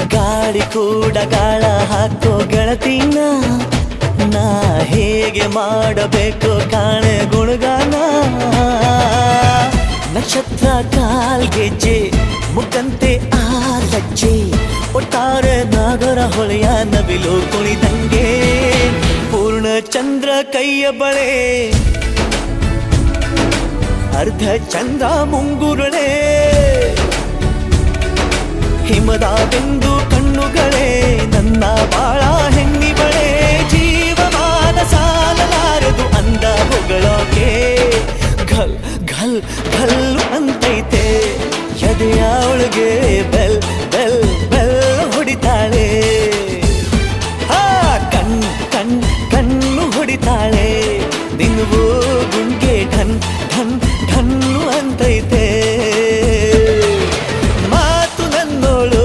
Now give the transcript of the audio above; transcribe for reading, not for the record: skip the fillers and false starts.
ಗಾಳಿ ಕೂಡ ಗಾಳ ಹಾಕೋ ಗೆಳತಿನ ನಾ ಹೇಗೆ ಮಾಡಬೇಕು ಕಾಣೆ ಗುಣಗಾನ ನಕ್ಷತ್ರ ಕಾಲ್ಗೆಜ್ಜೆ ಮುಖಂತೆ ಆ ಲಜ್ಜೆ ಒಟ್ಟಾರೆ ನಾಗರ ಹೊಳೆಯ ನವಿಲು ಕುಣಿದಂಗೆ ಪೂರ್ಣ ಚಂದ್ರ ಕೈಯ ಬಳೆ ಅರ್ಧ ಚಂದ್ರ ಮುಂಗುರುಳೆ ಹಿಮದ ಬಿಂದು